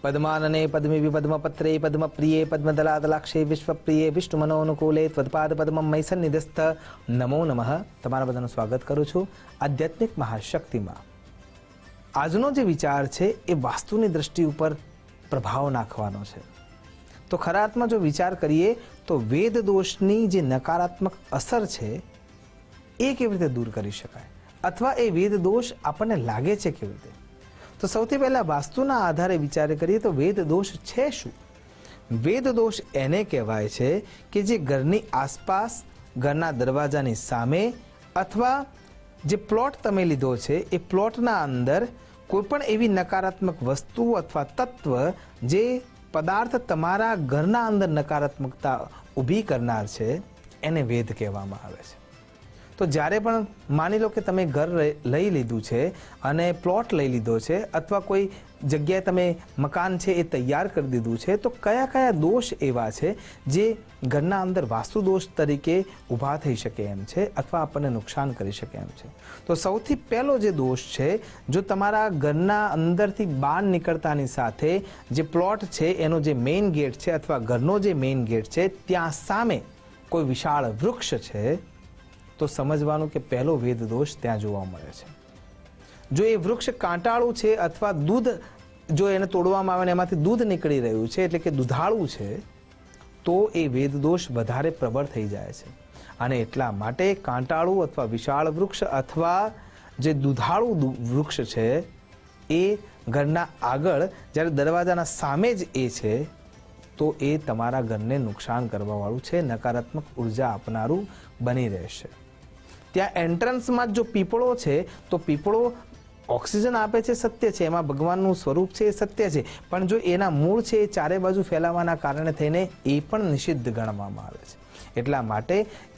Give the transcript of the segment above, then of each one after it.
पद्मानने पद्मिवि पद्मपत्रे पद्मप्रिये पद्मदलादलाक्षे विश्वप्रिये विष्णुमनोनुकूले त्वत्पाद पद्मं मयि सन्निधिस्थ नमो नमः। તમારા બધાનું સ્વાગત કરું છું આધ્યાત્મિક મહાશક્તિમાં। આજનો જે વિચાર છે એ વાસ્તુની દ્રષ્ટિ ઉપર પ્રભાવ નાખવાનો છે। તો ખરા અર્થમાં જો વિચાર કરીએ તો વેદ દોષની જે નકારાત્મક અસર છે એ કેવી રીતે દૂર કરી શકાય, અથવા એ વેદ દોષ આપણને લાગે છે કેવી રીતે। તો સૌથી પહેલા વાસ્તુના આધારે વિચાર કરીએ તો વેદ દોષ છે શું? વેદ દોષ એને કહેવાય છે કે જે ઘરની આસપાસ, ઘરના દરવાજાની સામે અથવા જે પ્લોટ તમે લીધો છે એ પ્લોટના અંદર કોઈપણ એવી નકારાત્મક વસ્તુ અથવા તત્વ જે પદાર્થ તમારા ઘરના અંદર નકારાત્મકતા ઊભી કરનાર છે એને વેદ કહેવામાં આવે છે। તો જ્યારે પણ માની લો કે તમે ઘર લઈ લીધું છે અને પ્લોટ લઈ લીધો છે અથવા કોઈ જગ્યાએ તમે મકાન છે એ તૈયાર કરી દીધું છે, તો કયા કયા દોષ એવા છે જે ઘરના અંદર વાસ્તુ દોષ તરીકે ઊભા થઈ શકે એમ છે અથવા આપણને નુકસાન કરી શકે એમ છે। તો સૌથી પહેલો જે દોષ છે, જો તમારા ઘરના અંદરથી બહાર નીકળતાની સાથે જે પ્લોટ છે એનો જે મેઇન ગેટ છે અથવા ઘરનો જે મેઇન ગેટ છે ત્યાં સામે કોઈ વિશાળ વૃક્ષ છે, તો સમજવાનું કે પહેલો વેદ દોષ ત્યાં જોવા મળે છે। જો એ વૃક્ષ કાંટાળું છે અથવા દૂધ જો એને તોડવામાં આવે ને એમાંથી દૂધ નીકળી રહ્યું છે એટલે કે દુધાળું છે, તો એ વેદ દોષ વધારે પ્રબળ થઈ જાય છે। અને એટલા માટે કાંટાળું અથવા વિશાળ વૃક્ષ અથવા જે દુધાળું વૃક્ષ છે એ ઘરના આગળ જ્યારે દરવાજાના સામે જ એ છે, તો એ તમારા ઘરને નુકસાન કરવાવાળું છે, નકારાત્મક ઉર્જા આપનારું બની રહેશે। ત્યાં એન્ટ્રન્સમાં જો પીપળો છે તો પીપળો ઓક્સિજન આપે છે, સત્ય છે, એમાં ભગવાનનું સ્વરૂપ છે એ સત્ય છે, પણ જો એના મૂળ છે એ ચારે બાજુ ફેલાવાના કારણે થઈને એ પણ નિષિદ્ધ ગણવામાં આવે છે। એટલા માટે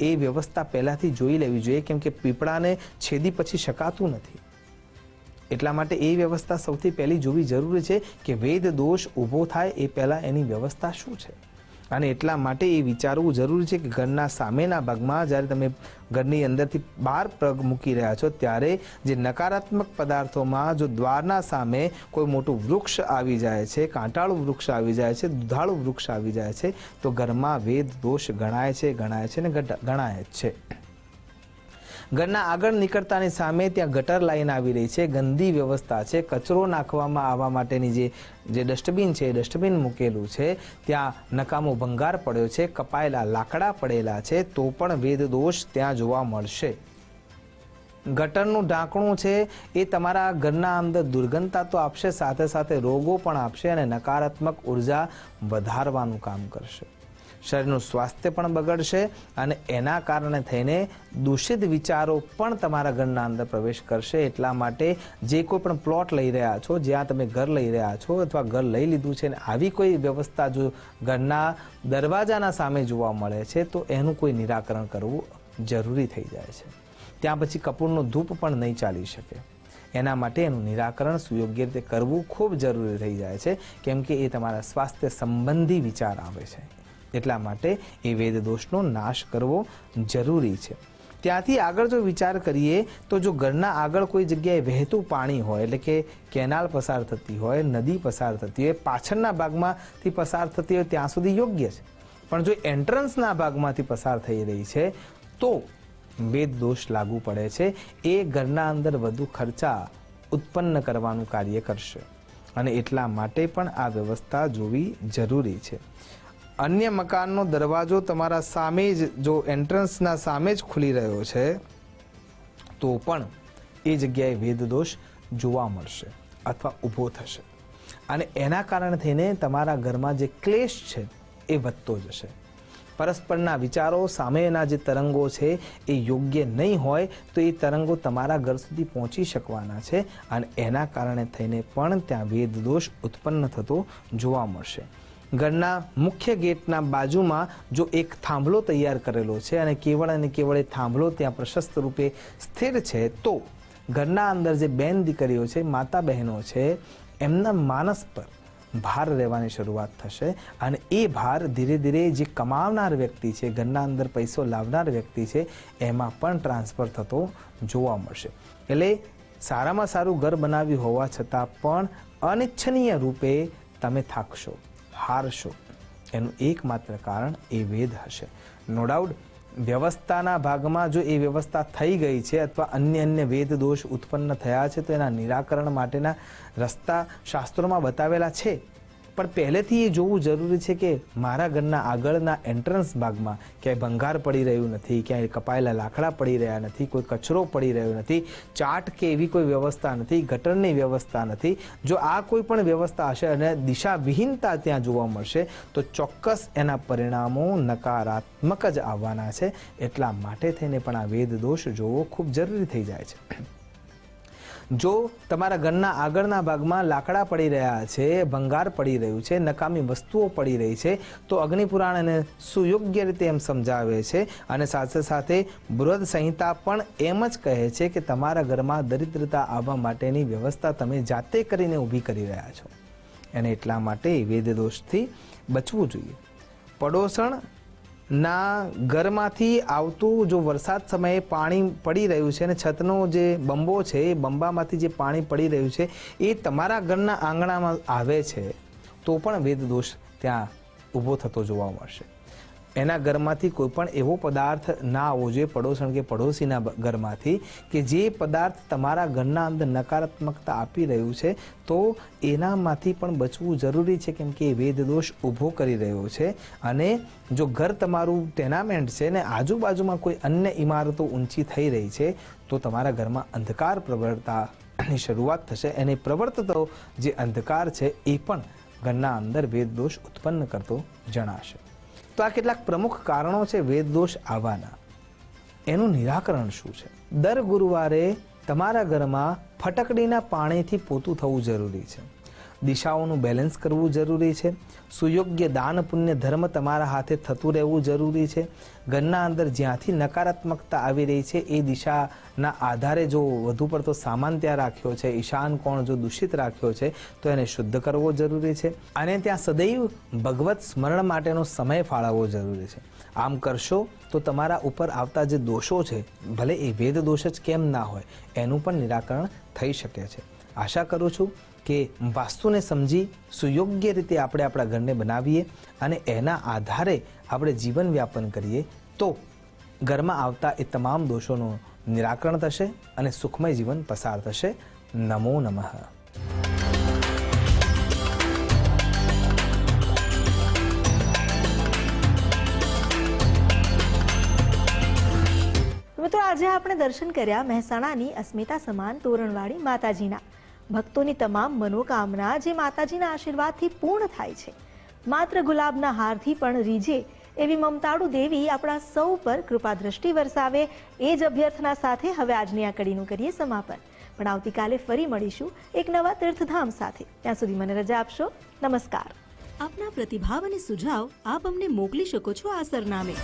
એ વ્યવસ્થા પહેલાંથી જોઈ લેવી જોઈએ, કેમ કે પીપળાને છેદી પછી શકાતું નથી। એટલા માટે એ વ્યવસ્થા સૌથી પહેલી જોવી જરૂરી છે કે વેદ દોષ ઊભો થાય એ પહેલાં એની વ્યવસ્થા શું છે। અને એટલા માટે એ વિચારવું જરૂરી છે કે ઘરના સામેના ભાગમાં જ્યારે તમે ઘરની અંદરથી બહાર પગ મૂકી રહ્યા છો ત્યારે જે નકારાત્મક પદાર્થોમાં જો દ્વારના સામે કોઈ મોટું વૃક્ષ આવી જાય છે, કાંટાળું વૃક્ષ આવી જાય છે, દુધાળું વૃક્ષ આવી જાય છે, તો ઘરમાં વેદ દોષ ગણાય છે ને ગણાય જ છે। ઘરના આગળ નીકળતાની સામે ત્યાં ગટર લાઈન આવી રહી છે, ગંદી વ્યવસ્થા છે, કચરો નાખવામાં આવવા માટેની જે ડસ્ટબિન છે એ ડસ્ટબિન મૂકેલું છે, ત્યાં નકામો ભંગાર પડ્યો છે, કપાયેલા લાકડા પડેલા છે, તો પણ વેદ દોષ ત્યાં જોવા મળશે। ગટરનું ઢાંકણું છે એ તમારા ઘરના અંદર દુર્ગંધતા તો આપશે, સાથે સાથે રોગો પણ આપશે અને નકારાત્મક ઉર્જા વધારવાનું કામ કરશે। શરીરનું સ્વાસ્થ્ય પણ બગડશે અને એના કારણે થઈને દૂષિત વિચારો પણ તમારા ઘરના અંદર પ્રવેશ કરશે। એટલા માટે જે કોઈ પણ પ્લોટ લઈ રહ્યા છો, જ્યાં તમે ઘર લઈ રહ્યા છો અથવા ઘર લઈ લીધું છે ને આવી કોઈ વ્યવસ્થા જો ઘરના દરવાજાના સામે જોવા મળે છે, તો એનું કોઈ નિરાકરણ કરવું જરૂરી થઈ જાય છે। ત્યાં પછી કપૂરનો ધૂપ પણ નહીં ચાલી શકે। એના માટે એનું નિરાકરણ સુયોગ્ય રીતે કરવું ખૂબ જરૂરી થઈ જાય છે, કેમ કે એ તમારા સ્વાસ્થ્ય સંબંધી વિચાર આવે છે। એટલા માટે એ વેદ દોષનો નાશ કરવો જરૂરી છે। ત્યાંથી આગળ જો વિચાર કરીએ તો જો ઘરના આગળ કોઈ જગ્યાએ વહેતું પાણી હોય, એટલે કે કેનાલ પસાર થતી હોય, નદી પસાર થતી હોય, પાછળના ભાગમાંથી પસાર થતી હોય ત્યાં સુધી યોગ્ય છે, પણ જો એન્ટ્રન્સના ભાગમાંથી પસાર થઈ રહી છે તો વેદ દોષ લાગુ પડે છે। એ ઘરના અંદર વધુ ખર્ચા ઉત્પન્ન કરવાનું કાર્ય કરશે અને એટલા માટે પણ આ વ્યવસ્થા જોવી જરૂરી છે। અન્ય મકાનનો દરવાજો તમારા સામે જ જો એન્ટ્રન્સના સામે જ ખુલી રહ્યો છે તો પણ એ જગ્યાએ વેદ દોષ જોવા મળશે અથવા ઊભો થશે અને એના કારણે થઈને તમારા ઘરમાં જે ક્લેશ છે એ વધતો જશે। પરસ્પરના વિચારો, સામેના જે તરંગો છે એ યોગ્ય નહીં હોય તો એ તરંગો તમારા ઘર સુધી પહોંચી શકવાના છે અને એના કારણે થઈને પણ ત્યાં વેદ દોષ ઉત્પન્ન થતો જોવા મળશે। ઘરના મુખ્ય ગેટના બાજુમાં જો એક થાંભલો તૈયાર કરેલો છે અને કેવળ એ થાંભલો ત્યાં પ્રશસ્ત રૂપે સ્થિર છે, તો ઘરના અંદર જે બેન દીકરીઓ છે, માતા બહેનો છે, એમના માનસ પર ભાર રહેવાની શરૂઆત થશે અને એ ભાર ધીરે ધીરે જે કમાવનાર વ્યક્તિ છે, ઘરના અંદર પૈસો લાવનાર વ્યક્તિ છે, એમાં પણ ટ્રાન્સફર થતો જોવા મળશે। એટલે સારામાં સારું ઘર બનાવ્યું હોવા છતાં પણ અનિચ્છનીય રૂપે તમે થાકશો, હારશો, એનું એકમાત્ર કારણ એ વેદ હશે. નો ડાઉટ વ્યવસ્થાના ભાગમાં જો એ વ્યવસ્થા થઈ ગઈ છે અથવા અન્ય વેદ દોષ ઉત્પન્ન થયા છે તો એના નિરાકરણ માટેના રસ્તા શાસ્ત્રોમાં બતાવેલા છે. પણ પહેલેથી એ જોવું જરૂરી છે કે મારા ઘરના આગળના એન્ટ્રન્સ ભાગમાં ક્યાંય ભંગાર પડી રહ્યું નથી, ક્યાંય કપાયેલા લાકડા પડી રહ્યા નથી, કોઈ કચરો પડી રહ્યો નથી, ચાટ કે એવી કોઈ વ્યવસ્થા નથી, ગટરની વ્યવસ્થા નથી. જો આ કોઈ પણ વ્યવસ્થા હશે અને દિશાવિહીનતા ત્યાં જોવા મળશે તો ચોક્કસ એના પરિણામો નકારાત્મક જ આવવાના છે. એટલા માટે થઈને પણ આ વેદ દોષ જોવો ખૂબ જરૂરી થઈ જાય છે. જો તમારા ઘરના આગળના ભાગમાં લાકડા પડી રહ્યા છે, ભંગાર પડી રહ્યું છે, નકામી વસ્તુઓ પડી રહી છે, તો અગ્નિપુરાણ એને સુયોગ્ય રીતે એમ સમજાવે છે. અને સાથે સાથે બૃહદ સંહિતા પણ એમ જ કહે છે કે તમારા ઘરમાં દરિદ્રતા આવવા માટેની વ્યવસ્થા તમે જાતે કરીને ઊભી કરી રહ્યા છો. અને એટલા માટે વેદ દોષથી બચવું જોઈએ. પડોશણ ના ઘરમાંથી આવતું જો વરસાદ સમયે પાણી પડી રહ્યું છે અને છતનો જે બંબો છે એ બંબામાંથી જે પાણી પડી રહ્યું છે એ તમારા ઘરના આંગણામાં આવે છે તો પણ વેદ દોષ ત્યાં ઊભો થતો જોવા મળશે. એના ઘરમાંથી કોઈ પણ એવો પદાર્થ ના આવવો જોઈએ, પડોશણ કે પડોશીના ઘરમાંથી, કે જે પદાર્થ તમારા ઘરના અંદર નકારાત્મકતા આપી રહ્યું છે, તો એનામાંથી પણ બચવું જરૂરી છે. કેમ કે એ વેદ દોષ ઊભો કરી રહ્યો છે. અને જો ઘર તમારું ટેનામેન્ટ છે ને આજુબાજુમાં કોઈ અન્ય ઇમારતો ઊંચી થઈ રહી છે તો તમારા ઘરમાં અંધકાર પ્રવર્તતાની શરૂઆત થશે. અને પ્રવર્તતો જે અંધકાર છે એ પણ ઘરના અંદર વેદ દોષ ઉત્પન્ન કરતો જણાશે. તો આ કેટલાક પ્રમુખ કારણો છે વેદ દોષ આવવાના. એનું નિરાકરણ શું છે? દર ગુરુવારે તમારા ઘરમાં ફટકડીના પાણીથી પોતું થવું જરૂરી છે. દિશાઓનું બેલેન્સ કરવું જરૂરી છે. સુયોગ્ય દાન પુણ્ય ધર્મ તમારા હાથે થતું રહેવું જરૂરી છે. ઘરના અંદર જ્યાંથી નકારાત્મકતા આવી રહી છે એ દિશાના આધારે જો વધુ પડતો સામાન ત્યાં રાખ્યો છે, ઈશાન કોણ જો દૂષિત રાખ્યો છે તો એને શુદ્ધ કરવો જરૂરી છે. અને ત્યાં સદૈવ ભગવત સ્મરણ માટેનો સમય ફાળવવો જરૂરી છે. આમ કરશો તો તમારા ઉપર આવતા જે દોષો છે, ભલે એ વેદ દોષ જ કેમ ના હોય, એનું પણ નિરાકરણ થઈ શકે છે. આશા કરું છું કે વાસ્તુને સમજી સુયોગ્ય રીતે આપણે આપણા ઘરને બનાવીએ અને એના આધારે આપણે જીવન વ્યાપન કરીએ તો ઘરમાં આવતા એ તમામ દોષોનું નિરાકરણ થશે અને સુખમય જીવન પસાર થશે. નમો નમઃ. મિત્રો, આજે આપણે દર્શન કર્યા મહેસાણાની અસ્મિતા સમાન તોરણવાળી માતાજીના. ભક્તોની તમામ મનોકામના જે માતાજીના આશીર્વાદથી પૂર્ણ થાય છે. માત્ર ગુલાબના હારથી પણ રીઝે એવી મમતાળુ દેવી આપણા સૌ પર કૃપા દ્રષ્ટિ વરસાવે એ જ અભ્યર્થના સાથે હવે આજની આ કડીનું કરીએ સમાપન. પણ આવતીકાલે ફરી મળીશું એક નવા તીર્થધામ સાથે. ત્યાં સુધી મને રજા આપશો. નમસ્કાર. આપના પ્રતિભાવ અને સુઝાવ આપ અમને મોકલી શકો છો આ સરનામે